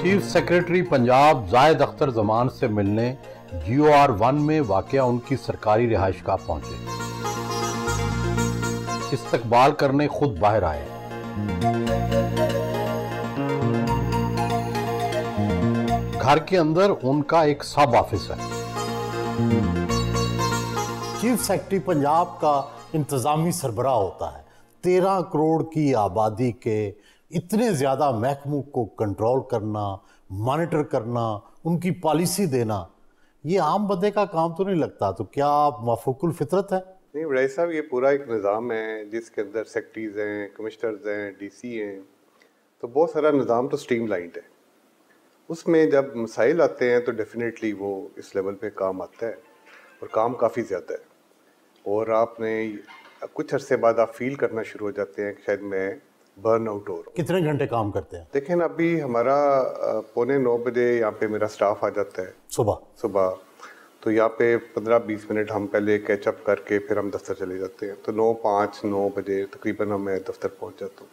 Chief secretary Punjab जायद अख्तर जमान से मिलने GOR1 में वाकया उनकी सरकारी रिहाइशगाह पहुंचे। इस्तकबाल करने खुद बाहर आए। घर के अंदर उनका एक सब ऑफिस है। चीफ सेक्रेटरी पंजाब का इंतजामी सरबराह होता है। 13 करोड़ की आबादी के इतने ज़्यादा महकमों को कंट्रोल करना, मॉनिटर करना, उनकी पॉलिसी देना, ये आम बंदे का काम तो नहीं लगता। तो क्या आप मफूकुल फितरत है? नहीं वड़ाई साहब, ये पूरा एक निज़ाम है जिसके अंदर सेक्रेटरीज हैं, कमिश्नर्स हैं, DC हैं, तो बहुत सारा निज़ाम तो स्ट्रीमलाइंड है। उसमें जब मसाइल आते हैं तो डेफिनेटली वो इस लेवल पे काम आता है और काम काफ़ी ज़्यादा है। और आपने कुछ अरसे बाद आप फील करना शुरू हो जाते हैं कि शायद मैं बर्न आउट हो रहा हूँ। कितने घंटे काम करते हैं? देखें, अभी हमारा 8:45 बजे यहाँ पे मेरा स्टाफ आ जाता है सुबह। तो यहाँ पे 15-20 मिनट हम पहले कैचअप करके फिर हम दफ्तर चले जाते हैं। तो 9 बजे तकरीबन मैं दफ्तर पहुँच जाता हूँ।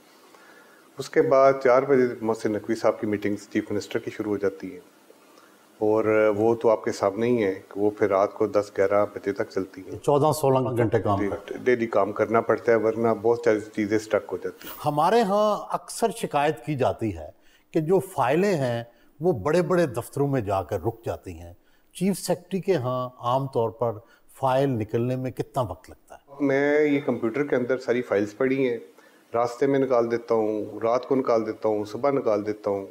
उसके बाद 4 बजे मोहसिन नकवी साहब की मीटिंग्स चीफ मिनिस्टर की शुरू हो जाती हैं और वो तो आपके सामने ही है कि वो फिर रात को 10-11 बजे तक चलती हैं। 14-16 घंटे काम करते हैं। डेली काम करना पड़ता है, वरना बहुत सारी चीज़ें स्टक हो जाती हैं। हमारे यहाँ अक्सर शिकायत की जाती है कि जो फाइलें हैं वो बड़े बड़े दफ्तरों में जाकर रुक जाती हैं। चीफ सेक्रेटरी के यहाँ आम तौर पर फाइल निकलने में कितना वक्त लगता है? मैं ये कंप्यूटर के अंदर सारी फाइल्स पड़ी हैं, रास्ते में निकाल देता हूँ, रात को निकाल देता हूँ, सुबह निकाल देता हूँ।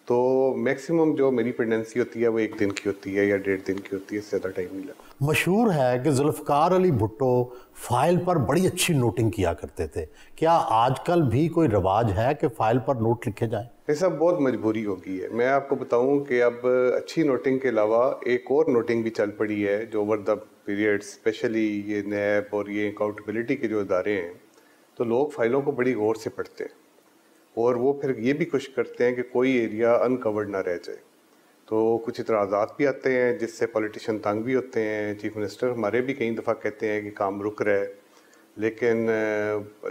तो मैक्सिमम जो मेरी पेंडेंसी होती है वो 1 दिन की होती है या 1.5 दिन की होती है, इससे ज़्यादा टाइम नहीं लगता। मशहूर है कि जुल्फ़िकार अली भुट्टो फाइल पर बड़ी अच्छी नोटिंग किया करते थे। क्या आजकल भी कोई रिवाज है कि फाइल पर नोट लिखे जाएं? ये सब बहुत मजबूरी हो गई है। मैं आपको बताऊं कि अब अच्छी नोटिंग के अलावा एक और नोटिंग भी चल पड़ी है जो ओवर द पीरियड, स्पेशली ये नैब और ये अकाउंटेबिलिटी के जो इदारे हैं, तो लोग फाइलों को बड़ी गौर से पढ़ते हैं और वो फिर ये भी कोशिश करते हैं कि कोई एरिया अनकवर्ड ना रह जाए। तो कुछ इतराज़ात भी आते हैं जिससे पॉलिटिशियन तंग भी होते हैं। चीफ मिनिस्टर हमारे भी कई दफ़ा कहते हैं कि काम रुक रहा है, लेकिन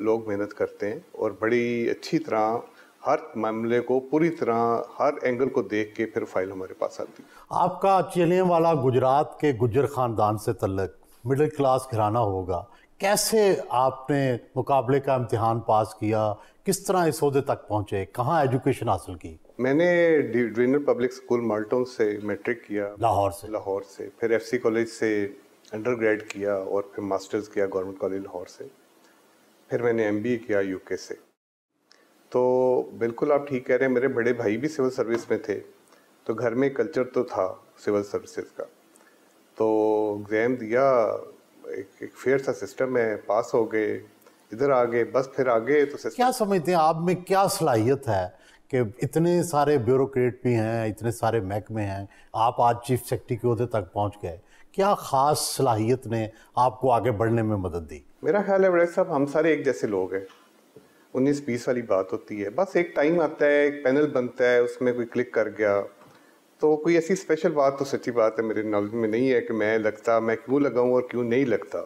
लोग मेहनत करते हैं और बड़ी अच्छी तरह हर मामले को पूरी तरह हर एंगल को देख के फिर फाइल हमारे पास आती है। आपका चिलियांवाला गुजरात के गुज्जर ख़ानदान से तल्लुक़, मिडिल क्लास घराना होगा। कैसे आपने मुकाबले का इम्तिहान पास किया? किस तरह इस ओहदे तक पहुँचे? कहाँ एजुकेशन हासिल की? मैंने डिवीजनल पब्लिक स्कूल माल्टन से मैट्रिक किया, लाहौर से। फिर FC कॉलेज से अंडर ग्रेड किया और फिर मास्टर्स किया गवर्नमेंट कॉलेज लाहौर से। फिर मैंने MBA किया UK से। तो बिल्कुल आप ठीक कह रहे हैं, मेरे बड़े भाई भी सिविल सर्विस में थे, तो घर में कल्चर तो था सिविल सर्विसेज का। तो एग्ज़ाम दिया, एक फेयर सा सिस्टम है, पास हो गए, इधर आ गए, बस फिर आगे तो क्या समझते हैं आप में क्या सलाहियत है कि इतने सारे ब्यूरोक्रेट भी हैं, इतने सारे महकमे हैं, आप आज चीफ सेक्रेटरी के ओहदे तक पहुंच गए? क्या ख़ास सलाहियत ने आपको आगे बढ़ने में मदद दी? मेरा ख्याल है बड़े साहब, हम सारे एक जैसे लोग हैं। 19-20 वाली बात होती है, बस एक टाइम आता है, एक पैनल बनता है, उसमें कोई क्लिक कर गया। तो कोई ऐसी स्पेशल बात तो सच्ची बात है मेरे नॉलेज में नहीं है कि मैं क्यों लगाऊं और क्यों नहीं लगता।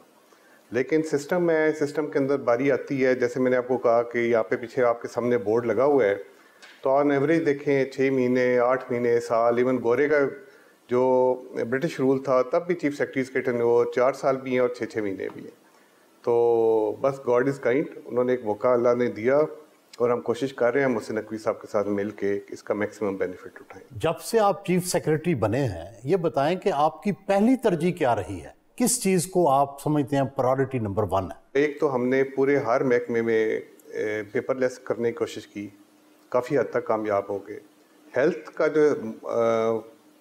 लेकिन सिस्टम है, सिस्टम के अंदर बारी आती है। जैसे मैंने आपको कहा कि यहाँ पे पीछे आपके सामने बोर्ड लगा हुआ है, तो ऑन एवरेज देखें 6 महीने, 8 महीने, साल, इवन गोरे का जो ब्रिटिश रूल था तब भी चीफ सेक्रेटरीज के टेन्योर 4 साल भी हैं और 6-6 महीने भी हैं। तो बस गॉड इज़ काइंड, उन्होंने एक मौका अल्लाह ने दिया और हम कोशिश कर रहे हैं मोहसिन नकवी साहब के साथ मिल के इसका मैक्सिमम बेनिफिट उठाएं। जब से आप चीफ सेक्रेटरी बने हैं, ये बताएं कि आपकी पहली तरजीह क्या रही है? किस चीज़ को आप समझते हैं प्रायोरिटी नंबर 1 है? एक तो हमने पूरे हर महकमे में पेपरलेस करने की कोशिश की, काफ़ी हद तक कामयाब हो गए। हेल्थ का जो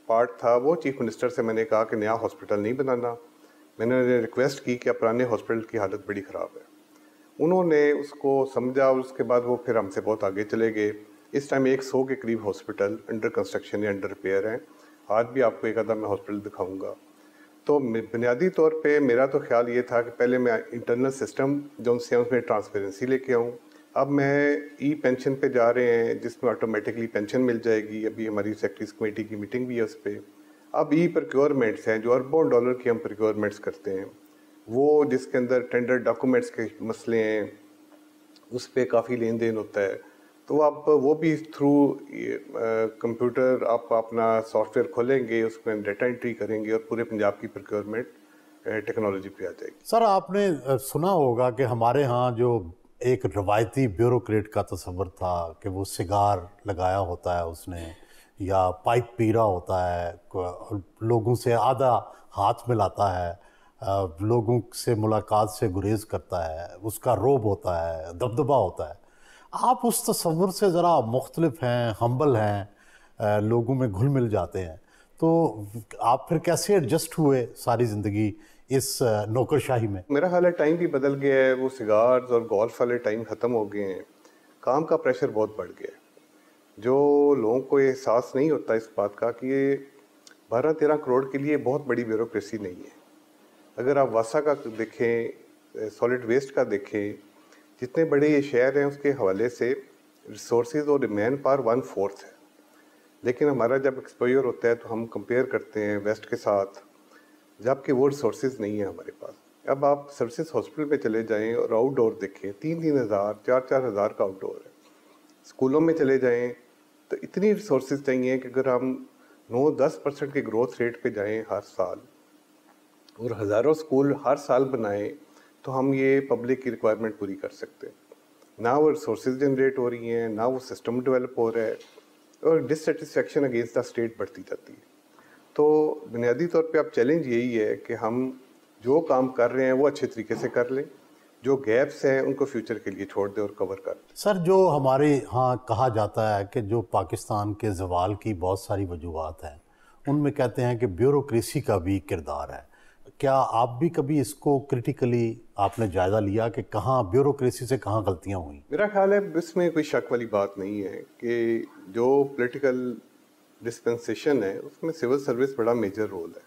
पार्ट था वो चीफ मिनिस्टर से मैंने कहा कि नया हॉस्पिटल नहीं बनाना। मैंने रिक्वेस्ट की कि पुराने हॉस्पिटल की हालत बड़ी ख़राब है। उन्होंने उसको समझा और उसके बाद वो फिर हमसे बहुत आगे चले गए। इस टाइम 100 के करीब हॉस्पिटल अंडर कंस्ट्रक्शन या अंडर रिपेयर हैं। आज भी आपको एक आधा मैं हॉस्पिटल दिखाऊंगा। तो बुनियादी तौर पे मेरा तो ख्याल ये था कि पहले मैं इंटरनल सिस्टम जो उनसे उसमें ट्रांसपेरेंसी लेके आऊँ। अब मैं पेंशन पे जा रहे हैं जिसमें ऑटोमेटिकली पेंशन मिल जाएगी। अभी हमारी सेक्रेटरीज कमेटी की मीटिंग भी है उस पर। अब प्रोक्योरमेंट्स हैं जो अरबों डॉलर की हम प्रोक्योरमेंट्स करते हैं, वो जिसके अंदर टेंडर डॉक्यूमेंट्स के मसले हैं, उस पर काफ़ी लेन देन होता है। तो आप वो भी थ्रू कंप्यूटर आप अपना सॉफ्टवेयर खोलेंगे, उसमें डाटा एंट्री करेंगे और पूरे पंजाब की प्रोक्योरमेंट टेक्नोलॉजी पे आ जाएगी। सर आपने सुना होगा कि हमारे यहाँ जो एक रवायती ब्यूरोक्रेट का तस्वर था कि वो सिगार लगाया होता है उसने, या पाइप पी रहा होता है, लोगों से आधा हाथ मिलाता है, लोगों से मुलाकात से गुरेज करता है, उसका रोब होता है, दबदबा होता है। आप उस तस्वर से ज़रा मुख्तलिफ हैं, हम्बल हैं, लोगों में घुल मिल जाते हैं, तो आप फिर कैसे एडजस्ट हुए सारी ज़िंदगी इस नौकरशाही में? मेरा ख्याल है टाइम भी बदल गया है, वो सिगार्स और गोल्फ वाले टाइम ख़त्म हो गए हैं, काम का प्रेशर बहुत बढ़ गया है। जो लोगों को ये एहसास नहीं होता इस बात का कि ये 12-13 करोड़ के लिए बहुत बड़ी ब्यूरोक्रेसी नहीं है। अगर आप वासा का देखें, सॉलिड वेस्ट का देखें, जितने बड़े ये शहर हैं उसके हवाले से रिसोर्सेज और मैन पावर 1/4 है। लेकिन हमारा जब एक्सपोजर होता है तो हम कंपेयर करते हैं वेस्ट के साथ, जबकि वो रिसोर्सेज नहीं है हमारे पास। अब आप सर्विसेज हॉस्पिटल में चले जाएं और आउटडोर देखें, 3-3 हज़ार 4-4 हज़ार का आउटडोर है। स्कूलों में चले जाएं तो इतनी रिसोर्सेज चाहिए कि अगर हम 9-10% के ग्रोथ रेट पे जाएं हर साल और हज़ारों स्कूल हर साल बनाएं, तो हम ये पब्लिक की रिक्वायरमेंट पूरी कर सकते हैं। ना वो रिसोर्सेज जनरेट हो रही हैं, ना वो सिस्टम डेवलप हो रहा है, और डिससेटिस्फेक्शन अगेंस्ट द स्टेट बढ़ती जाती है। तो बुनियादी तौर पे अब चैलेंज यही है कि हम जो काम कर रहे हैं वो अच्छे तरीके से कर लें, जो गैप्स हैं उनको फ्यूचर के लिए छोड़ दें और कवर कर दें। सर जो हमारे यहाँ कहा जाता है कि जो पाकिस्तान के ज़वाल की बहुत सारी वजूहात हैं, उनमें कहते हैं कि ब्यूरोक्रेसी का भी किरदार है। क्या आप भी कभी इसको क्रिटिकली आपने जायज़ा लिया कि कहाँ ब्यूरोक्रेसी से कहाँ गलतियाँ हुई? मेरा ख्याल है इसमें कोई शक वाली बात नहीं है कि जो पॉलिटिकल डिस्पेंसेशन है उसमें सिविल सर्विस बड़ा मेजर रोल है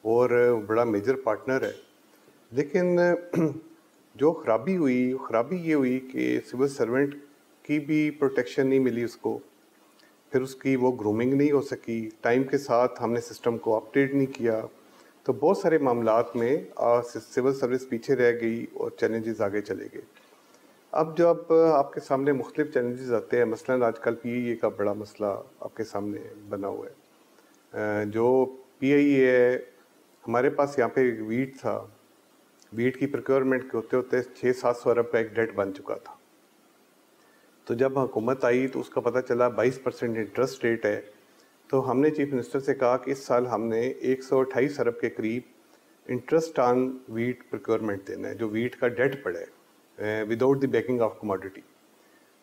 और बड़ा मेजर पार्टनर है। लेकिन जो खराबी ये हुई कि सिविल सर्वेंट की भी प्रोटेक्शन नहीं मिली उसको, फिर उसकी वो ग्रूमिंग नहीं हो सकी, टाइम के साथ हमने सिस्टम को अपडेट नहीं किया, तो बहुत सारे मामलात में सिविल सर्विस पीछे रह गई और चैलेंजेस आगे चले गए। अब जब आपके सामने मुख्तलिफ चैलेंजेस आते हैं, मसलन आजकल PIA का बड़ा मसला आपके सामने बना हुआ है। जो PIA है, हमारे पास यहाँ पे वीट था, वीट की प्रोक्योरमेंट के होते होते 600-700 अरब का एक डेट बन चुका था। तो जब हुकूमत आई तो उसका पता चला 22% इंटरेस्ट रेट है, तो हमने चीफ मिनिस्टर से कहा कि इस साल हमने 128 अरब के करीब इंटरेस्ट ऑन वीट प्रोक्योरमेंट देना है, जो वीट का डेट पड़ा है without the banking of commodity.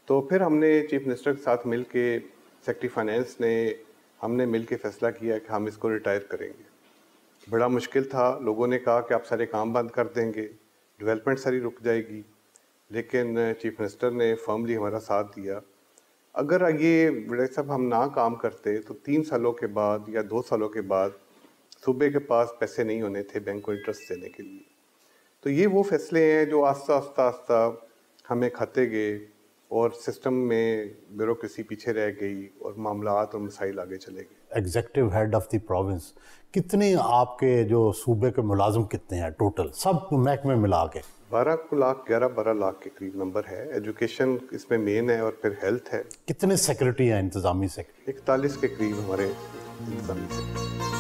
तो फिर हमने चीफ मिनिस्टर के साथ मिल के, सेक्रेटरी फाइनेंस ने, हमने मिल के फैसला किया कि हम इसको रिटायर करेंगे। बड़ा मुश्किल था, लोगों ने कहा कि आप सारे काम बंद कर देंगे, डेवलपमेंट सारी रुक जाएगी, लेकिन चीफ मिनिस्टर ने फर्मली हमारा साथ दिया। अगर ये बड़े साहब हम ना काम करते तो 3 सालों के बाद या 2 सालों के बाद सूबे के पास पैसे नहीं होने थे बैंक को इंटरेस्ट देने के लिए। तो ये वो फैसले हैं जो आस्ता आस्ता हमें खाते गए और सिस्टम में ब्यूरोक्रेसी पीछे रह गई और मामलात और मसाइल आगे चले गए। Executive head of the province, कितने आपके जो सूबे के मुलाजिम कितने हैं टोटल, सब महकमे मिला के? 11 लाख के करीब नंबर है। एजुकेशन इसमें मेन है और फिर हेल्थ है। कितने सेक्रेटरी हैं, इंतजामी सेक्रेटरी? 41 के करीब हमारे इंतजामी सेक्रेटरी।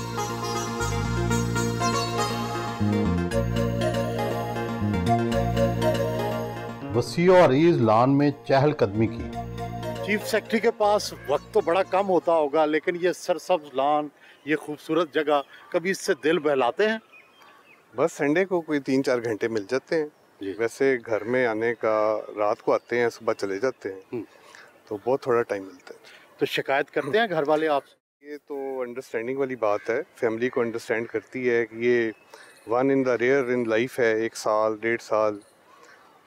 वसी और अरीज लान में चहलकदमी की। चीफ सेक्रेटरी के पास वक्त तो बड़ा कम होता होगा, लेकिन ये सरसब्ज लान, ये खूबसूरत जगह, कभी इससे दिल बहलाते हैं? बस संडे को कोई 3-4 घंटे मिल जाते हैं। वैसे घर में आने का रात को आते हैं, सुबह चले जाते हैं, तो बहुत थोड़ा टाइम मिलता है। तो शिकायत करते हैं घर वाले आपसे? ये तो अंडरस्टैंडिंग वाली बात है, फैमिली को अंडरस्टैंड करती है कि ये one in the rare in life है, 1 साल 1.5 साल,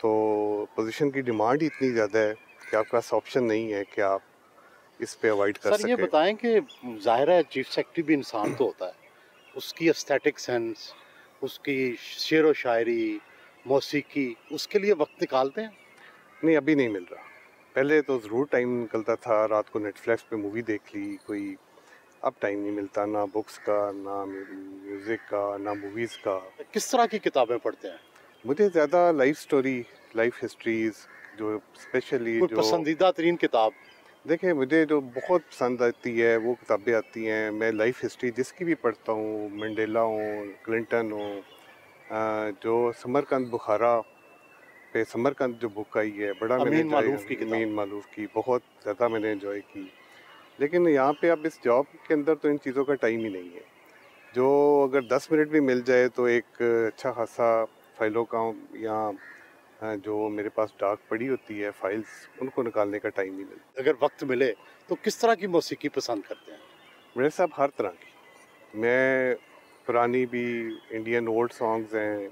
तो पोजीशन की डिमांड ही इतनी ज़्यादा है कि आपके पास ऑप्शन नहीं है कि आप इस पे अवॉइड कर सकें। सर ये बताएं कि जाहिर है चीफ सेक्रेटरी भी इंसान तो होता है, उसकी एस्थेटिक सेंस, उसकी शेर व शायरी, मौसीकी, उसके लिए वक्त निकालते हैं? नहीं, अभी नहीं मिल रहा। पहले तो ज़रूर टाइम निकलता था, रात को नेटफ्लिक्स पे मूवी देख ली कोई, अब टाइम नहीं मिलता, ना बुक्स का, ना म्यूज़िक का, ना मूवीज़ का। किस तरह की किताबें पढ़ते हैं? मुझे ज़्यादा लाइफ स्टोरी, लाइफ हिस्ट्रीज़, जो स्पेशली कोई जो पसंदीदा तरीन किताब? देखिए, मुझे जो बहुत पसंद आती है वो किताबें आती हैं, मैं लाइफ हिस्ट्री जिसकी भी पढ़ता हूँ, मंडेला हो, क्लिंटन हो, जो समरकंद बुखारा पे समरकंद जो बुक आई है, बड़ा मैंने अमीन मालूफ की किताब। अमीन मालूफ की बहुत ज़्यादा मैंने एंजॉय की। लेकिन यहाँ पे अब इस जॉब के अंदर तो इन चीज़ों का टाइम ही नहीं है। जो अगर 10 मिनट भी मिल जाए तो एक अच्छा खासा फाइलों का या जो मेरे पास डाक पड़ी होती है फाइल्स, उनको निकालने का टाइम ही नहीं। अगर वक्त मिले तो किस तरह की मौसीकी पसंद करते हैं? मेरे साहब हर तरह की, मैं पुरानी भी इंडियन ओल्ड सॉन्ग्स हैं,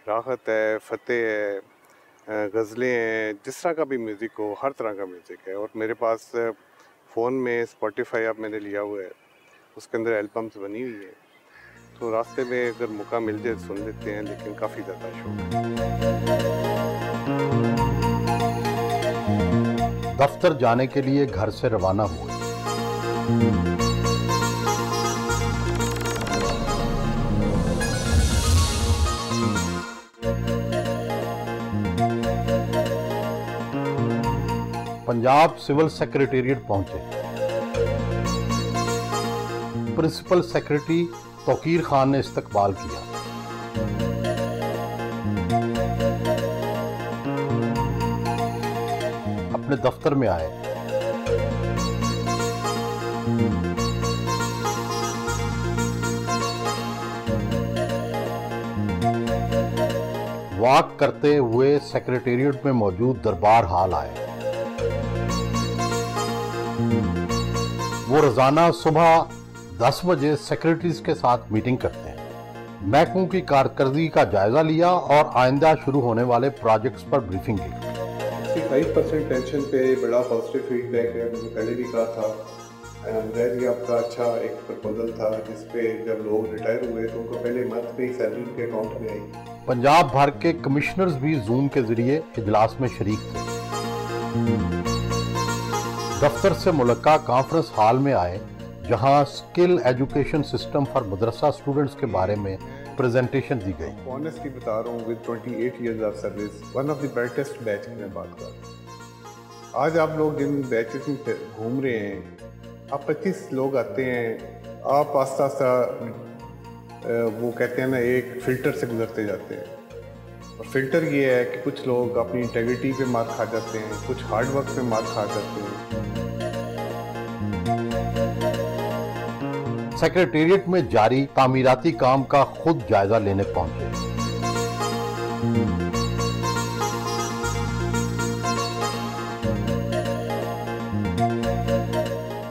राहत है, फतेह है, गज़लें हैं, जिस तरह का भी म्यूज़िक हो, हर तरह का म्यूज़िक है। और मेरे पास फ़ोन में स्पॉटिफाई अब मैंने लिया हुआ है, उसके अंदर एल्बम्स बनी हुई है, तो रास्ते में अगर मौका मिल जाए सुन लेते हैं, लेकिन काफ़ी ज़्यादा शौक है। दफ्तर जाने के लिए घर से रवाना हुए। पंजाब सिविल सेक्रेटेरिएट पहुंचे। प्रिंसिपल सेक्रेटरी तौकीर खान ने इस्तकबाल किया। अपने दफ्तर में आए। वॉक करते हुए सेक्रेटेरिएट में मौजूद दरबार हाल आए। वो रोजाना सुबह 10 बजे सेक्रेटरीज के साथ मीटिंग करते हैं। महकमों की कारकर्दगी का जायजा लिया और आइंदा शुरू होने वाले प्रोजेक्ट्स पर ब्रीफिंग ली। 65% पेंशन पे बड़ा पॉजिटिव फीडबैक है, मैंने पहले भी कहा था। भी आपका अच्छा एक प्रपोजल था जिस पे जब लोग रिटायर हुए तो उनको पहले मंथ में ही सैलरी उनके अकाउंट में आई। पंजाब भर के कमिश्नर्स भी जूम के जरिए इजलास में शरीक थे। दफ्तर से मुल्का कॉन्फ्रेंस हॉल में आए, जहां skill education system for Madrasa students के बारे में प्रेजेंटेशन दी गई। ऑनेस्टली बता रहा हूँ, with 28 years of service, one of the brightest batch की मैं बात कर रहा हूँ। आज आप लोग जिन बैचेस में घूम रहे हैं, आप 25 लोग आते हैं, आप आस्ता आस्ता वो कहते हैं ना, एक फ़िल्टर से गुजरते जाते हैं। और फिल्टर ये है कि कुछ लोग अपनी इंटेग्रिटी पे मार खा जाते हैं, कुछ हार्ड वर्क पे मार खा जाते हैं। सेक्रेटेरिएट में जारी तामीराती काम का खुद जायजा लेने पहुंचे।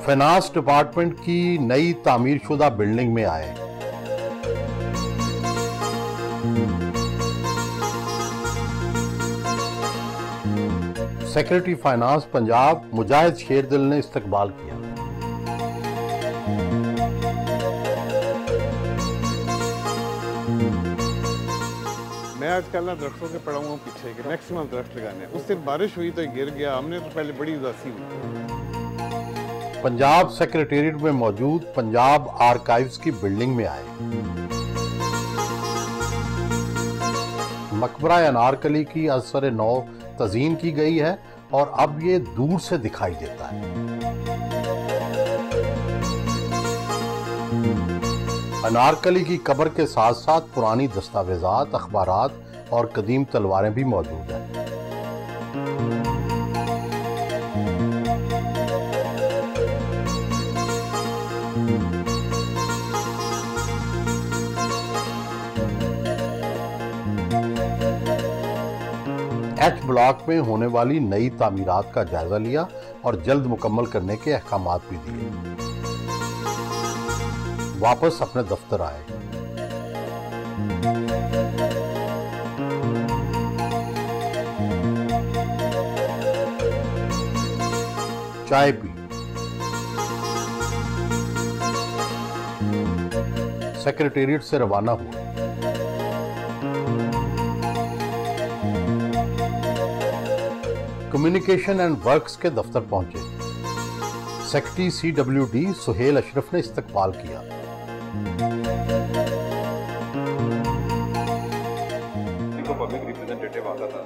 फाइनेंस डिपार्टमेंट की नई तामीरशुदा बिल्डिंग में आए। सेक्रेटरी फाइनेंस पंजाब मुजाहिद शेरदिल ने इस्तकबाल किया। मैं आजकल ना दरख्तों के पड़ा हुआ पीछे के मैक्सिमम दरख्त लगाने, उस दिन बारिश हुई तो गिर गया, हमने तो पहले बड़ी उदासी हुई। पंजाब सेक्रेटेरिएट में मौजूद पंजाब आर्काइव्स की बिल्डिंग में आए। मकबरा अनारकली की असर नौ तज़ीन की गई है और अब ये दूर से दिखाई देता है। अनारकली की कब्र के साथ साथ पुरानी दस्तावेजात, अखबारात और कदीम तलवारें भी मौजूद हैं। एच ब्लॉक में होने वाली नई तामीरात का जायजा लिया और जल्द मुकम्मल करने के अहकामात भी दिए। वापस अपने दफ्तर आए। चाय पी। सेक्रेटेरिएट से रवाना हुए। कम्युनिकेशन एंड वर्क्स के दफ्तर पहुंचे। सेक्रेटरी CWD सुहेल अशरफ ने इस्तकबाल किया। पब्लिक रिप्रेजेंटेटिव आता था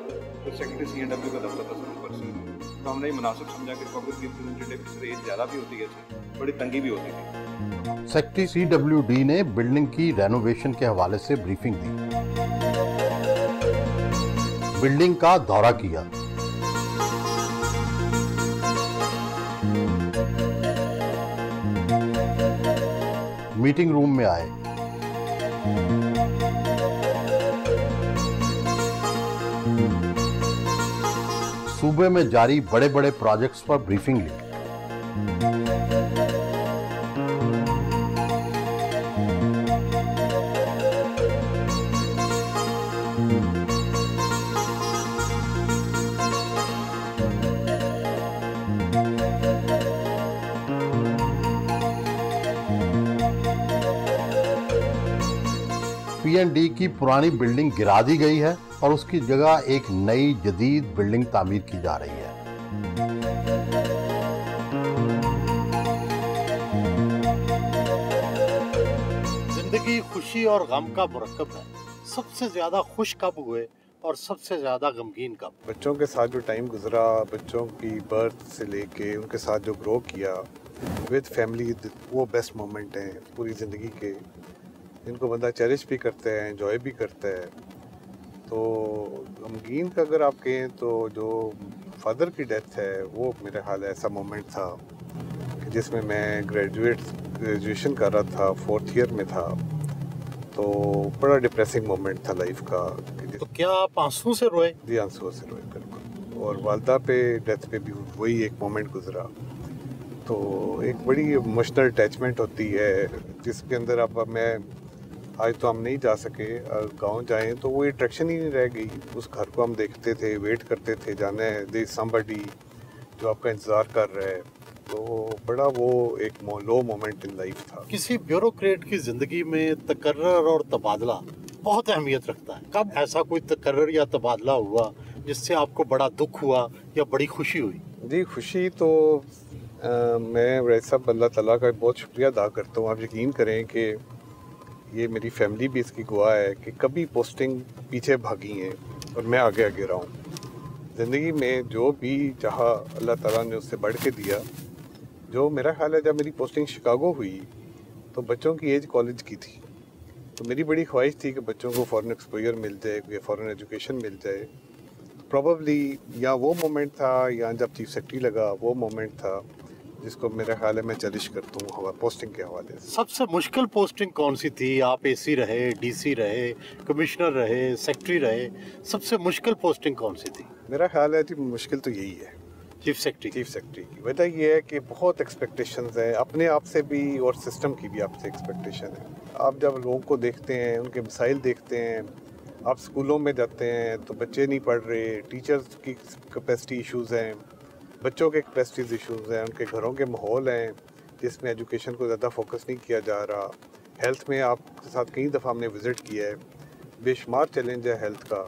तो सेक्रेटरी CNW का दफ्तर था सर ऊपर से, तो हमने ये मुनासिब समझा कि पब्लिक रिप्रेजेंटेटिव की एज ज़्यादा भी होती है सर, बड़ी तंगी भी होती थी। सेक्रेटरी CWD ने बिल्डिंग की रेनोवेशन के हवाले से ब्रीफिंग दी, बिल्डिंग का दौरा किया, मीटिंग रूम में आए, सूबे में जारी बड़े बड़े प्रोजेक्ट्स पर ब्रीफिंग ली, P&D की पुरानी बिल्डिंग गिरा दी गई है और उसकी जगह एक नई जदीद बिल्डिंग तामीर की जा रही है। जिंदगी खुशी और गम का मुरक्कब है। सबसे ज्यादा खुश कब हुए और सबसे ज्यादा गमगीन कब? बच्चों के साथ जो टाइम गुजरा, बच्चों की बर्थ से लेके उनके साथ जो ग्रो किया विद फैमिली, वो बेस्ट मोमेंट हैं पूरी ज़िंदगी के, जिनको बंदा चेरिश भी करता है, एंजॉय भी करता है। तो गमगीन का अगर आप कहें तो जो फादर की डेथ है वो मेरे ख्याल ऐसा मोमेंट था कि जिसमें मैं ग्रेजुएशन कर रहा था, 4th ईयर में था, तो बड़ा डिप्रेसिंग मोमेंट था लाइफ का। तो क्या आप आंसू से रोए? जी, आंसू से रोए बिल्कुल। और वालदा पे डेथ पे भी वही एक मोमेंट गुजरा, तो एक बड़ी इमोशनल अटैचमेंट होती है जिसके अंदर अब मैं आज तो हम नहीं जा सके, गांव जाएं तो वो अट्रैक्शन ही नहीं रह गई। उस घर को हम देखते थे, वेट करते थे, जाना है, देयर समबडी जो आपका इंतज़ार कर रहा है, तो बड़ा वो एक लो मोमेंट इन लाइफ था। किसी ब्यूरोक्रेट की जिंदगी में तकर्रर और तबादला बहुत अहमियत रखता है। कब ऐसा कोई तकर्रर या तबादला हुआ जिससे आपको बड़ा दुख हुआ या बड़ी खुशी हुई? जी, खुशी तो मैं वैसे सब अल्लाह ताला का बहुत शुक्रिया अदा करता हूँ। आप यकीन करें कि ये मेरी फैमिली भी इसकी गवाह है कि कभी पोस्टिंग पीछे भागी हैं और मैं आगे आगे रहा हूँ। ज़िंदगी में जो भी चाहा अल्लाह ताला ने उससे बढ़ के दिया। जो मेरा ख्याल है, जब मेरी पोस्टिंग शिकागो हुई तो बच्चों की एज कॉलेज की थी, तो मेरी बड़ी ख्वाहिश थी कि बच्चों को फ़ॉरेन एक्सपोजर मिल जाए, कोई फ़ॉरेन एजुकेशन मिल जाए। प्रॉबली या वो मोमेंट था या जब चीफ सेक्रेटरी लगा वो मोमेंट था जिसको मेरा ख्याल है मैं चेरिश करता हूँ पोस्टिंग के हवाले से। सबसे मुश्किल पोस्टिंग कौन सी थी? आप AC रहे, DC रहे, कमिश्नर रहे, सेक्रेटरी रहे, सबसे मुश्किल पोस्टिंग कौन सी थी? मेरा ख्याल है कि मुश्किल तो यही है, चीफ सेक्रेटरी की वजह ये है कि बहुत एक्सपेक्टेशंस हैं अपने आप से भी और सिस्टम की भी आपसे एक्सपेक्टेशन है। आप जब लोगों को देखते हैं, उनके मसाइल देखते हैं, आप स्कूलों में जाते हैं तो बच्चे नहीं पढ़ रहे, टीचर्स की कैपेसिटी इश्यूज़ हैं, बच्चों के कैपेसिटीज इश्यूज़ हैं, उनके घरों के माहौल हैं जिसमें एजुकेशन को ज़्यादा फोकस नहीं किया जा रहा। हेल्थ में आपके साथ कई दफ़ा हमने विज़िट किया है, बेशुमार चैलेंज है हेल्थ का।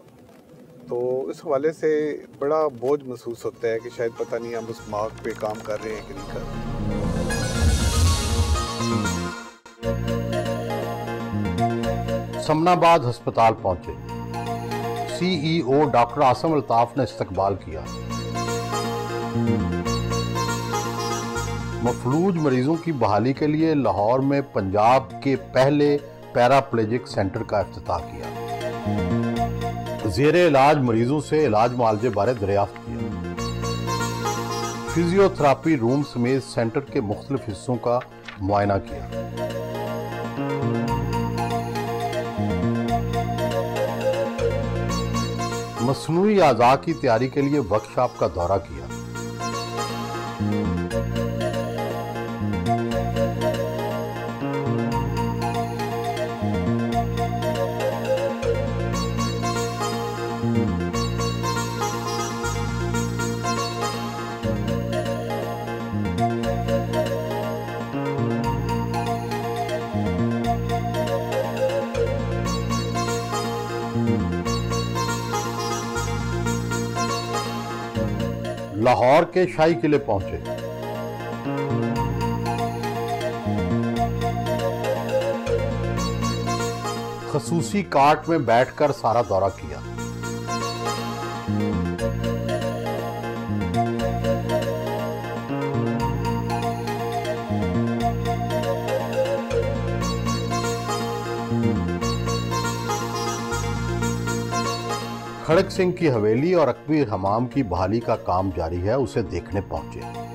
तो इस हवाले से बड़ा बोझ महसूस होता है कि शायद पता नहीं हम उस मार्क पे काम कर रहे हैं कि नहीं कर रहे। समनाबाद अस्पताल पहुंचे, CEO डॉक्टर आसम अल्ताफ ने इस्तकबाल किया। मफलूज मरीजों की बहाली के लिए लाहौर में पंजाब के पहले पैराप्लेजिक सेंटर का इफ्तिताह किया। ज़ेरे इलाज मरीजों से इलाज मुआवजे बारे दरियाफ्त किया। फिजियोथेरापी रूम समेत सेंटर के मुख्तलिफ हिस्सों का मुआयना किया। मसनूई आज़ा की तैयारी के लिए वर्कशॉप का दौरा किया। लाहौर के शाही किले पहुंचे, खसूसी कार्ट में बैठकर सारा दौरा किया। खड़क सिंह की हवेली और अकबर हमाम की बहाली का काम जारी है, उसे देखने पहुंचे।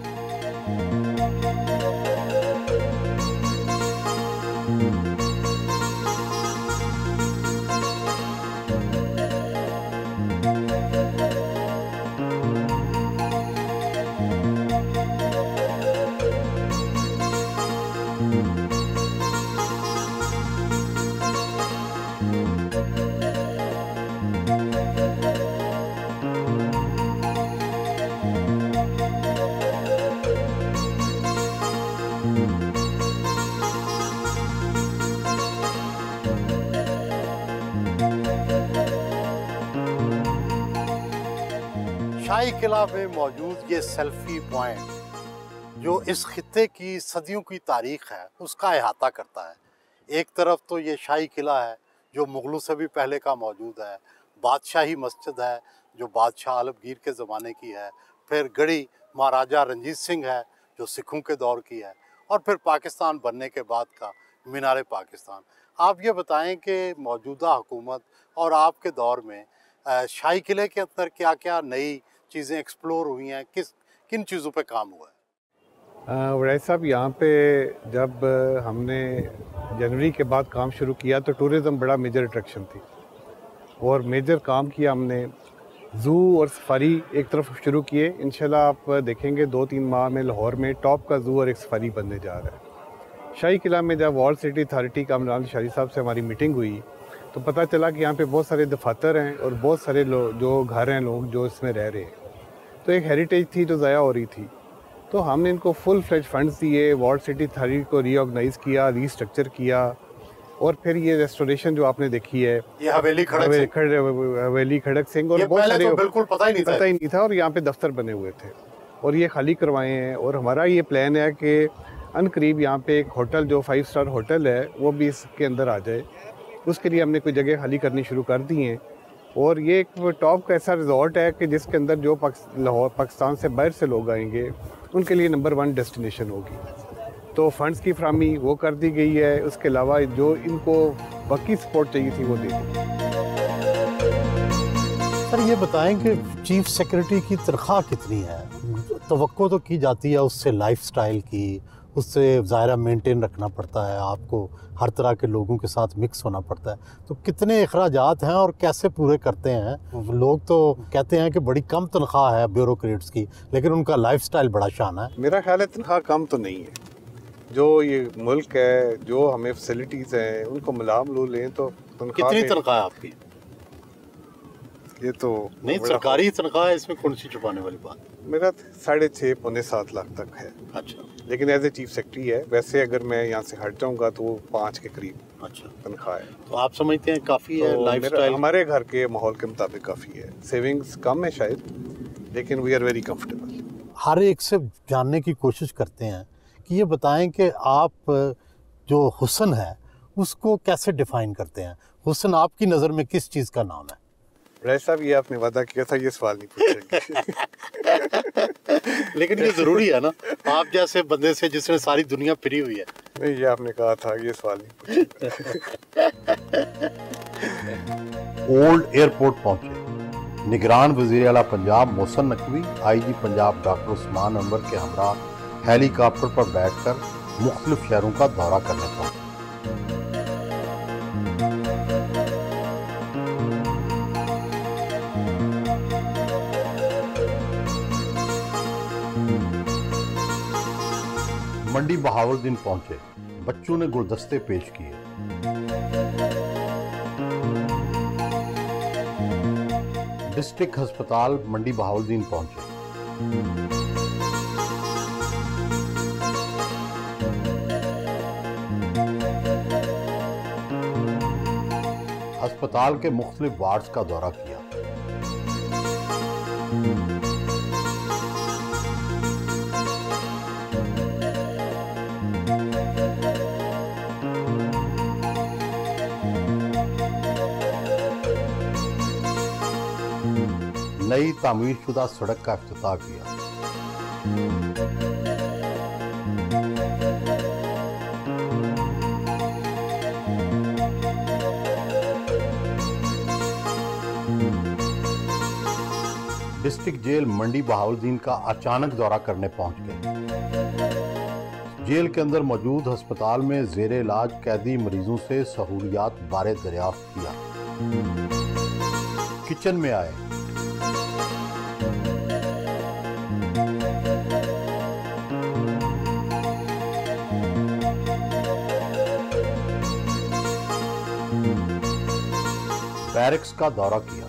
शाही किला में मौजूद ये सेल्फी पॉइंट जो इस खित्ते की सदियों की तारीख है उसका अहाता करता है। एक तरफ तो ये शाही किला है जो मुगलों से भी पहले का मौजूद है, बादशाही मस्जिद है जो बादशाह आलमगीर के ज़माने की है, फिर गढ़ी महाराजा रंजीत सिंह है जो सिखों के दौर की है, और फिर पाकिस्तान बनने के बाद का मीनार पाकिस्तान। आप ये बताएं कि मौजूदा हुकूमत और आपके दौर में शाही किले के अंदर क्या क्या नई चीज़ें एक्सप्लोर हुई हैं, किन चीज़ों पे काम हुआ है? वड़ैच साहब, यहाँ पे जब हमने जनवरी के बाद काम शुरू किया तो टूरिज़म बड़ा मेजर अट्रैक्शन थी और मेजर काम किया हमने। ज़ू और सफारी एक तरफ शुरू किए। इंशाल्लाह आप देखेंगे 2-3 माह में लाहौर में टॉप का ज़ू और एक सफारी बनने जा रहा है। शाही किला में जब वर्ल्ड सिटी अथॉरिटी का अमरान शाही साहब से हमारी मीटिंग हुई तो पता चला कि यहाँ पे बहुत सारे दफातर हैं और बहुत सारे लोग जो घर हैं, लोग जो इसमें रह रहे हैं। तो एक हेरिटेज थी जो ज़ाया हो रही थी, तो हमने इनको फुल फ्लेज फंड्स दिए, वर्ल्ड सिटी अथॉरिटी को रीऑर्गेनाइज़ किया, रीस्ट्रक्चर किया, और फिर ये रेस्टोरेशन जो आपने देखी है, ये हवेली खड़क सिंह, और बहुत सारे बिल्कुल पता ही नहीं था और यहाँ पे दफ्तर बने हुए थे और ये खाली करवाए हैं। और हमारा ये प्लान है कि अनकरीब यहाँ पे एक होटल जो 5 स्टार होटल है वो भी इसके अंदर आ जाए। उसके लिए हमने कोई जगह खाली करनी शुरू कर दी हैं और ये एक टॉप का ऐसा रिजॉर्ट है कि जिसके अंदर जो लाहौर पाकिस्तान से बाहर से लोग आएंगे उनके लिए नंबर 1 डेस्टिनेशन होगी। तो फंड्स की फराहमी वो कर दी गई है, उसके अलावा जो इनको बाकी सपोर्ट चाहिए थी वो दे दी। सर ये बताएं कि चीफ सेक्रेटरी की तनख्वाह कितनी है? तवक्को तो की जाती है उससे लाइफस्टाइल की, उससे ज़ाहिरा मेंटेन रखना पड़ता है, आपको हर तरह के लोगों के साथ मिक्स होना पड़ता है, तो कितने अखराजात हैं और कैसे पूरे करते हैं? लोग तो कहते हैं कि बड़ी कम तनख्वाह है ब्यूरोक्रेट्स की, लेकिन उनका लाइफस्टाइल बड़ा शान है। मेरा ख्याल है तनख्वाह कम तो नहीं है। जो ये मुल्क है, जो हमें फैसिलिटीज़ हैं, उनको मिलाम लो लें तो कितनी तनख्वाह है आपकी? ये तो नहीं, सरकारी तनख्वाह है, इसमें कौन सी छुपाने वाली बात? मेरा 6.5 पौने 7 लाख तक है। अच्छा, लेकिन एज ए चीफ सेक्रेटरी है। वैसे अगर मैं यहाँ से हट जाऊँगा तो वो 5 के करीब अच्छा तनख्वाह है। तो आप समझते हैं काफ़ी है तो लाइफस्टाइल? हमारे घर के माहौल के मुताबिक काफ़ी है। सेविंग्स कम है शायद, लेकिन वी आर वेरी कंफर्टेबल। हर एक से जानने की कोशिश करते हैं कि ये बताएं कि आप जो हुस्न है उसको कैसे डिफाइन करते हैं? हुस्न आपकी नज़र में किस चीज़ का नाम है? राय साहब, ये आपने वादा किया था ये सवाल नहीं पूछेंगे। लेकिन ये ज़रूरी है ना, आप जैसे बंदे से जिसने सारी दुनिया फिरी हुई है। नहीं, ये आपने कहा था ये सवाल नहीं पूछेंगे। ओल्ड एयरपोर्ट पहुंचे निगरान वज़ीर आला पंजाब मोहसिन नकवी IG पंजाब डॉक्टर उस्मान अनवर के हमरा हेलीकॉप्टर पर बैठकर मुख्तलिफ शहरों का दौरा करने पहुंचे। मंडी बहावलदीन पहुंचे, बच्चों ने गुलदस्ते पेश किए। डिस्ट्रिक्ट अस्पताल मंडी बहावलदीन पहुंचे। अस्पताल के मुख्तलिफ वार्ड्स का दौरा किया। नई तामीरशुदा सड़क का इफ्तिताह किया। जेल मंडी बहाउद्दीन का अचानक दौरा करने पहुंच गए। जेल के अंदर मौजूद अस्पताल में जेर इलाज कैदी मरीजों से सहूलियात बारे दरियाफ्त किया। किचन में आए, बैरक्स का दौरा किया।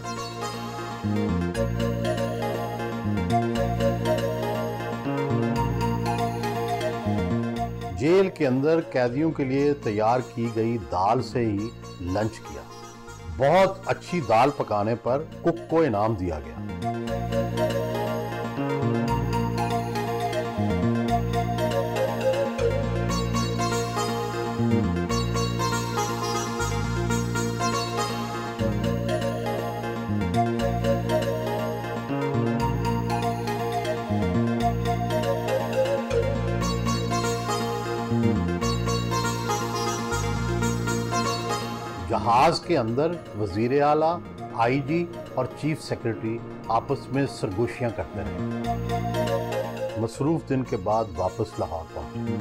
जेल के अंदर कैदियों के लिए तैयार की गई दाल से ही लंच किया। बहुत अच्छी दाल पकाने पर कुक को इनाम दिया गया। जहाज के अंदर वजीर आला, आईजी और चीफ सेक्रेटरी आपस में सरगोशियां करते रहे। मसरूफ दिन के बाद वापस लाहौर पहुंचे।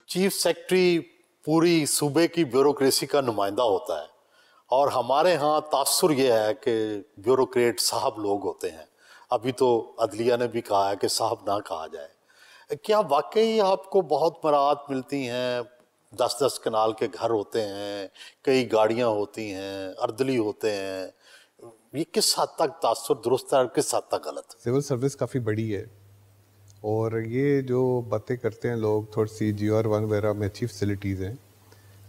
चीफ सेक्रेटरी पूरी सूबे की ब्यूरोक्रेसी का नुमाइंदा होता है और हमारे यहाँ तासुर ये है कि ब्यूरोक्रेट साहब लोग होते हैं। अभी तो अदलिया ने भी कहा है कि साहब ना कहा जाए। क्या वाकई आपको बहुत मराहत मिलती हैं? 10-10 कनाल के घर होते हैं, कई गाड़ियाँ होती हैं, अर्दली होते हैं। ये किस हद तक तासुर दुरुस्त है और किस हद तक गलत है? सिविल सर्विस काफ़ी बड़ी है और ये जो बातें करते हैं लोग, थोड़ी सी GR1 वगैरह में अच्छी फैसिलिटीज़ हैं,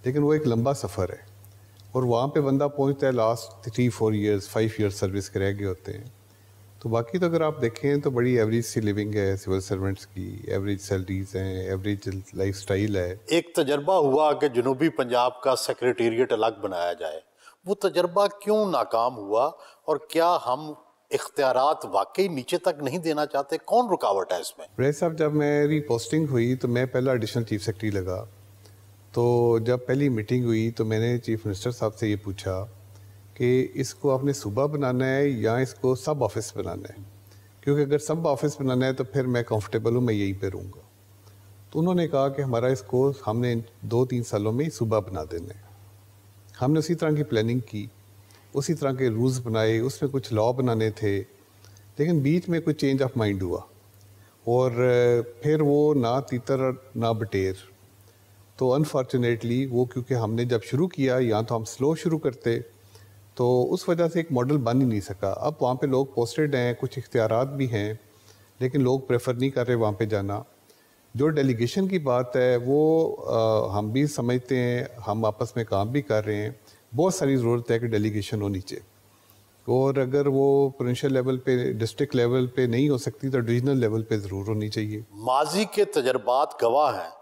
लेकिन वो एक लंबा सफ़र है और वहाँ पे बंदा पहुँचता है लास्ट 3-4 ईयर्स 5 ईयर्स सर्विस के रह गए होते हैं। तो बाकी तो अगर आप देखें तो बड़ी एवरेज सी लिविंग है सिविल सर्वेंट्स की, एवरेज सैलरीज हैं, एवरेज लाइफस्टाइल है। एक तजर्बा हुआ कि जनूबी पंजाब का सेक्रेटेरिएट अलग बनाया जाए, वो तजर्बा क्यों नाकाम हुआ और क्या हम इख्तियारात वाकई नीचे तक नहीं देना चाहते? कौन रुकावट है इसमें? रईस साहब, जब मेरी पोस्टिंग हुई तो मैं पहला एडिशनल चीफ सेक्रेटरी लगा। तो जब पहली मीटिंग हुई तो मैंने चीफ मिनिस्टर साहब से ये पूछा कि इसको आपने सूबा बनाना है या इसको सब ऑफिस बनाना है, क्योंकि अगर सब ऑफिस बनाना है तो फिर मैं कंफर्टेबल हूँ, मैं यहीं पे रहूँगा। तो उन्होंने कहा कि हमारा इसको हमने 2-3 सालों में ही सूबा बना देना है। हमने उसी तरह की प्लानिंग की, उसी तरह के रूल्स बनाए, उसमें कुछ लॉ बनाने थे, लेकिन बीच में कुछ चेंज ऑफ माइंड हुआ और फिर वो ना तीतर ना बटेर। तो अनफॉर्चुनेटली वो, क्योंकि हमने जब शुरू किया या तो हम स्लो शुरू करते, तो उस वजह से एक मॉडल बन ही नहीं सका। अब वहाँ पे लोग पोस्टेड हैं, कुछ इख्तियारात भी हैं, लेकिन लोग प्रेफर नहीं कर रहे वहाँ पे जाना। जो डेलीगेशन की बात है वो हम भी समझते हैं, हम आपस में काम भी कर रहे हैं। बहुत सारी ज़रूरत है कि डेलीगेशन होनी चाहिए और अगर वो प्रोविंशियल लेवल पे, डिस्ट्रिक्ट लेवल पे नहीं हो सकती तो डिवीजनल लेवल पे ज़रूर होनी चाहिए। माजी के तजर्बात गवाह हैं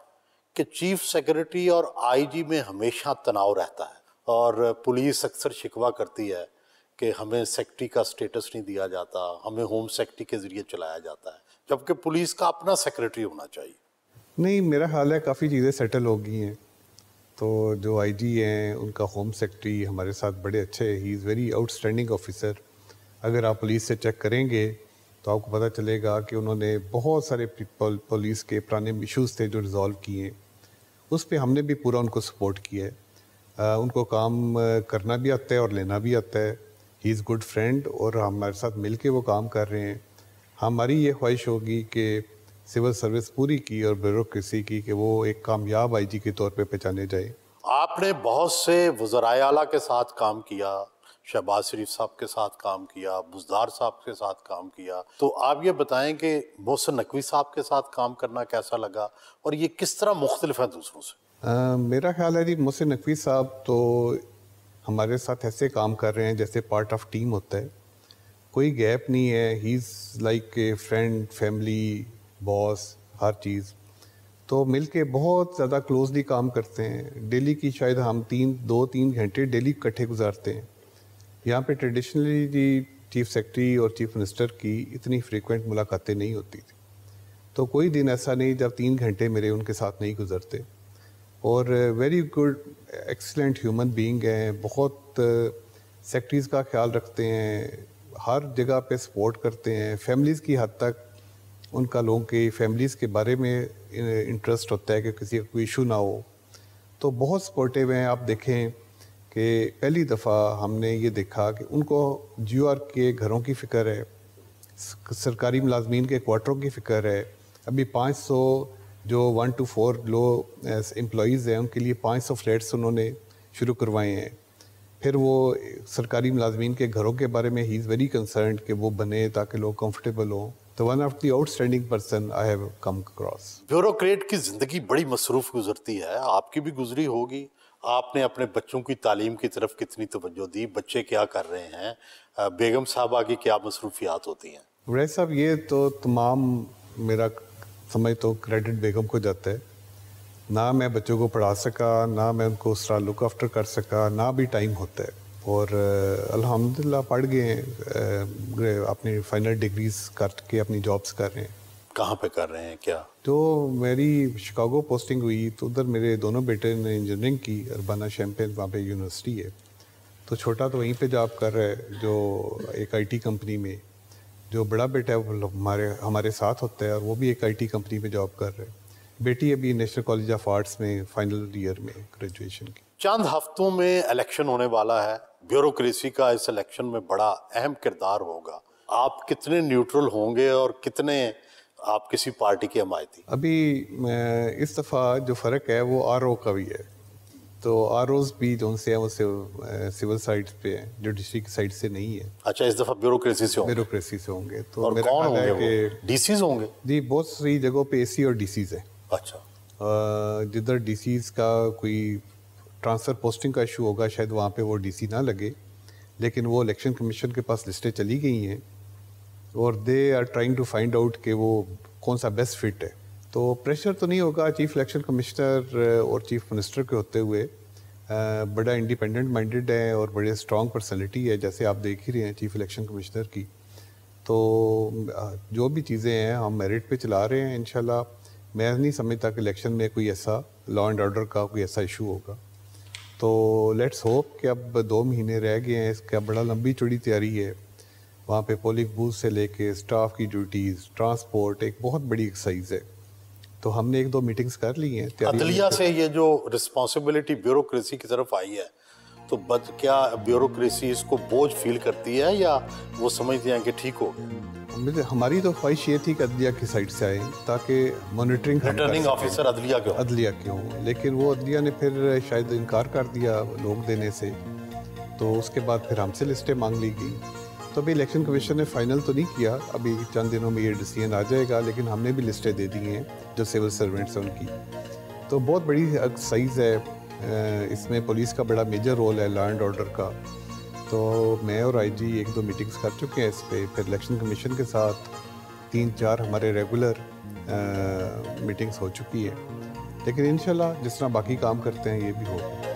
कि चीफ सेक्रेटरी और आईजी में हमेशा तनाव रहता है और पुलिस अक्सर शिकवा करती है कि हमें सेक्रेटरी का स्टेटस नहीं दिया जाता, हमें होम सेक्रेटरी के ज़रिए चलाया जाता है, जबकि पुलिस का अपना सेक्रेटरी होना चाहिए। नहीं, मेरा ख्याल है काफ़ी चीज़ें सेटल हो गई हैं। तो जो आईजी हैं उनका होम सेक्रेटरी हमारे साथ बड़े अच्छे, he is very outstanding officer. अगर आप पुलिस से चेक करेंगे तो आपको पता चलेगा कि उन्होंने बहुत सारे पुलिस के पुराने इशूज़ थे जो रिज़ॉल्व किए, उस पर हमने भी पूरा उनको सपोर्ट किया है। उनको काम करना भी आता है और लेना भी आता है। ही इज़ गुड फ्रेंड और हमारे साथ मिल के वो काम कर रहे हैं। हमारी ये ख्वाहिश होगी कि सिविल सर्विस पूरी की और ब्यूरोक्रेसी की कि वो एक कामयाब आईजी के तौर पे पहचाने जाए। आपने बहुत से वज़राए आला के साथ काम किया, शहबाज शरीफ साहब के साथ काम किया, बुज़दार साहब के साथ काम किया, तो आप ये बताएं कि मोहसिन नकवी साहब के साथ काम करना कैसा लगा और ये किस तरह मुख्तलिफ है दूसरों से? मेरा ख्याल है जी, मोहसिन नकवी साहब तो हमारे साथ ऐसे काम कर रहे हैं जैसे पार्ट ऑफ टीम होता है, कोई गैप नहीं है। He is like a friend, family, boss, हर चीज़। तो मिलके बहुत ज़्यादा क्लोजली काम करते हैं। डेली की शायद हम 2-3 घंटे डेली इकट्ठे गुजारते हैं। यहाँ पे ट्रेडिशनली जी चीफ सेक्रेटरी और चीफ मिनिस्टर की इतनी फ्रीक्वेंट मुलाकातें नहीं होती थी, तो कोई दिन ऐसा नहीं जब 3 घंटे मेरे उनके साथ नहीं गुजरते। और very good excellent human being हैं, बहुत सेक्रेटरीज़ का ख्याल रखते हैं, हर जगह पे सपोर्ट करते हैं, फैमिलीज़ की हद तक उनका लोगों के फैमिलीज़ के बारे में इंटरेस्ट होता है कि किसी का कोई इशू ना हो, तो बहुत सपोर्टिव हैं। आप देखें कि पहली दफ़ा हमने ये देखा कि उनको GOR के घरों की फ़िक्र है, सरकारी मुलाजमीन के क्वार्टरों की फ़िक्र है। अभी 500 जो 1 to 4 लो एम्प्लॉइज़ हैं उनके लिए 500 फ्लैट्स उन्होंने शुरू करवाए हैं। फिर वो सरकारी मुलाजमीन के घरों के बारे में ही इज़ वेरी कंसर्न्ड कि वो बने ताकि लोग कंफर्टेबल हों। तो one of the outstanding person I have come across. Bureaucrat की ज़िंदगी बड़ी मसरूफ़ गुजरती है, आपकी भी गुजरी होगी। आपने अपने बच्चों की तालीम की तरफ कितनी तवज्जो दी, बच्चे क्या कर रहे हैं, बेगम साहबा की क्या मसरूफियात होती हैं? वैसे साहब ये तो तमाम मेरा समझ तो क्रेडिट बेगम को जाता है। ना मैं बच्चों को पढ़ा सका, ना मैं उनको उस तरह लुक आफ्टर कर सका, ना भी टाइम होता है। और अल्हम्दुलिल्लाह पढ़ गए हैं, अपनी फाइनल डिग्रीज करके अपनी जॉब्स कर रहे हैं। कहाँ पे कर रहे हैं क्या? तो मेरी शिकागो पोस्टिंग हुई तो उधर मेरे दोनों बेटे ने इंजीनियरिंग की, अर्बाना शैम्पेन वहाँ पे यूनिवर्सिटी है। तो छोटा तो वहीं पे जॉब कर रहा है जो एक IT कंपनी में, जो बड़ा बेटा है वो हमारे साथ होता है और वो भी एक IT कंपनी में जॉब कर रहा है। बेटी अभी नेशनल कॉलेज ऑफ आर्ट्स में फाइनल ईयर में ग्रेजुएशन की। चंद हफ्तों में इलेक्शन होने वाला है, ब्यूरोक्रेसी का इस इलेक्शन में बड़ा अहम किरदार होगा। आप कितने न्यूट्रल होंगे और कितने आप किसी पार्टी के हमायती? अभी इस दफ़ा जो फ़र्क है वो RO का भी है। तो ROs भी जो उनसे हैं वो सिविल साइड पे हैं, जुडिशरी की साइड से नहीं है। अच्छा, इस दफ़ा ब्यूरोक्रेसी से होंगे? ब्यूरोक्रेसी से होंगे। तो और मेरा कौन ख्याल है होंगे? कि DCs होंगे? जी, बहुत सी जगहों पे AC और DCs है। अच्छा। जिधर DCs का कोई ट्रांसफ़र पोस्टिंग का इशू होगा शायद वहाँ पे वो DC ना लगे, लेकिन वो इलेक्शन कमीशन के पास लिस्टें चली गई हैं और they are trying to find out कि वो कौन सा बेस्ट फिट है। तो प्रेशर तो नहीं होगा चीफ इलेक्शन कमिश्नर और चीफ मिनिस्टर के होते हुए। बड़ा इंडिपेंडेंट माइंडेड है और बड़े स्ट्रॉन्ग पर्सनैलिटी है, जैसे आप देख ही रहे हैं चीफ इलेक्शन कमिश्नर की। तो जो भी चीज़ें हैं हम मेरिट पे चला रहे हैं इंशाल्लाह। मैं नहीं समझता कि इलेक्शन में कोई ऐसा लॉ एंड ऑर्डर का कोई ऐसा इशू होगा। तो लेट्स होप कि अब 2 महीने रह गए हैं, इसका बड़ा लंबी चौड़ी तैयारी है। वहाँ पे पोलिंग बूथ से लेके स्टाफ की ड्यूटीज़, ट्रांसपोर्ट, एक बहुत बड़ी एक्सरसाइज है। तो हमने 1-2 मीटिंग्स कर ली हैं। अदलिया से ये जो रिस्पॉन्सिबिलिटी ब्यूरोक्रेसी की तरफ आई है, तो क्या ब्यूरोक्रेसी इसको बोझ फील करती है या वो समझते हैं कि ठीक हो गया? हमारी तो ख्वाहिश ये थी कि अदलिया की साइड से आए ताकि मॉनिटरिंग रिटर्निंग ऑफिसर अदलिया के हों, लेकिन वो अदलिया ने फिर शायद इनकार कर दिया लोग देने से। तो उसके बाद फिर हमसे लिस्टें मांग ली गई। तो अभी इलेक्शन कमीशन ने फाइनल तो नहीं किया, अभी चंद दिनों में ये डिसीजन आ जाएगा, लेकिन हमने भी लिस्टें दे दी हैं जो सिविल सर्वेंट्स हैं उनकी। तो बहुत बड़ी एक्सरसाइज है, इसमें पुलिस का बड़ा मेजर रोल है, लॉ एंड ऑर्डर का। तो मैं और IG 1-2 मीटिंग्स कर चुके हैं इस पर। फिर इलेक्शन कमीशन के साथ 3-4 हमारे रेगुलर मीटिंग्स हो चुकी है, लेकिन इंशाल्लाह जिस तरह बाकी काम करते हैं ये भी होगा।